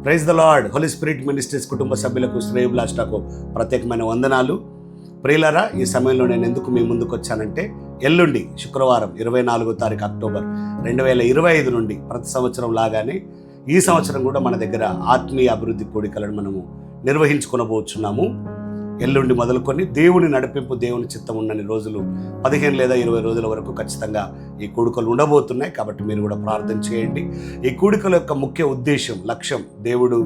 Praise the Lord. Holy Spirit Ministries కుటుంబ సభ్యులకు, శ్రేయోభిలాషులకు ప్రత్యేకమైన వందనాలు. ప్రియులరా, ఈ సమయంలో నేను ఎందుకు మీ ముందుకు వచ్చానంటే, ఎల్లుండి శుక్రవారం 24వ తారీఖు అక్టోబర్ 2025 నుండి ప్రతి సంవత్సరం లాగానే ఈ సంవత్సరం కూడా మన దగ్గర ఆత్మీయ అభివృద్ధి కూడికలను మనము నిర్వహించుకొనబోతున్నాము. ఎల్లుండి మొదలుకొని దేవుని నడిపింపు, దేవుని చిత్తం ఉన్నన్ని రోజులు 15 లేదా 20 రోజుల వరకు ఖచ్చితంగా ఈ కూడికలు ఉండబోతున్నాయి. కాబట్టి మీరు కూడా ప్రార్థన చేయండి. ఈ కూడికల యొక్క ముఖ్య ఉద్దేశం, లక్ష్యం దేవుడు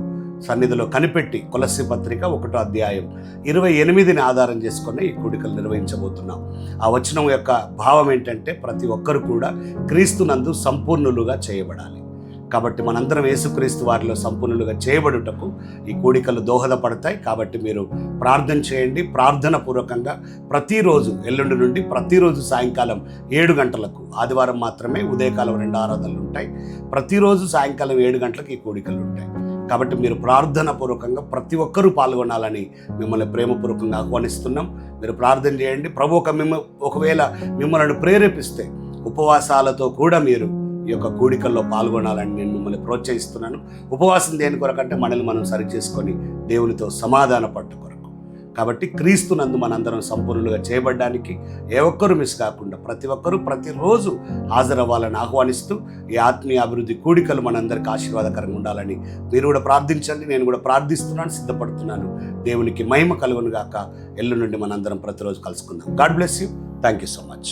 సన్నిధిలో కనిపెట్టి కొలస్సీ పత్రిక 1వ అధ్యాయం 28ని ఆధారం చేసుకొని ఈ కూడికలు నిర్వహించబోతున్నాం. ఆ వచనం యొక్క భావం ఏంటంటే, ప్రతి ఒక్కరు కూడా క్రీస్తునందు సంపూర్ణులుగా చేయబడాలి. కాబట్టి మనందరం యేసుక్రీస్తు వారిలో సంపూర్ణులుగా చేయబడుటకు ఈ కూడికలు దోహదపడతాయి. కాబట్టి మీరు ప్రార్థన చేయండి. ప్రార్థన పూర్వకంగా ప్రతిరోజు ఎల్లుండి నుండి ప్రతిరోజు సాయంకాలం 7 గంటలకు, ఆదివారం మాత్రమే ఉదయకాలం 2 ఆరాధనలు ఉంటాయి. ప్రతిరోజు సాయంకాలం 7 గంటలకు ఈ కూడికలు ఉంటాయి. కాబట్టి మీరు ప్రార్థన పూర్వకంగా ప్రతి ఒక్కరూ పాల్గొనాలని మిమ్మల్ని ప్రేమపూర్వకంగా ఆహ్వానిస్తున్నాం. మీరు ప్రార్థన చేయండి. ప్రభు ఒకవేళ మిమ్మల్ని ప్రేరేపిస్తే ఉపవాసాలతో కూడా మీరు ఈ యొక్క కూడికల్లో పాల్గొనాలని నేను మిమ్మల్ని ప్రోత్సహిస్తున్నాను. ఉపవాసం దేని కొరకంటే మనల్ని మనం సరి చేసుకొని దేవునితో సమాధాన పట్టు కొరకు. కాబట్టి క్రీస్తునందు మనందరం సంపూర్ణులుగా చేయబడ్డానికి ఏ ఒక్కరూ మిస్ కాకుండా ప్రతి ఒక్కరూ ప్రతిరోజు హాజరవ్వాలని ఆహ్వానిస్తూ, ఈ ఆత్మీయ అభివృద్ధి కూడికలు మనందరికీ ఆశీర్వాదకరంగా ఉండాలని మీరు కూడా ప్రార్థించండి. నేను కూడా ప్రార్థిస్తున్నాను, సిద్ధపడుతున్నాను. దేవునికి మహిమ కలుగును గాక. ఎల్లుండి మనందరం ప్రతిరోజు కలుసుకుందాం. God bless you. Thank you so much.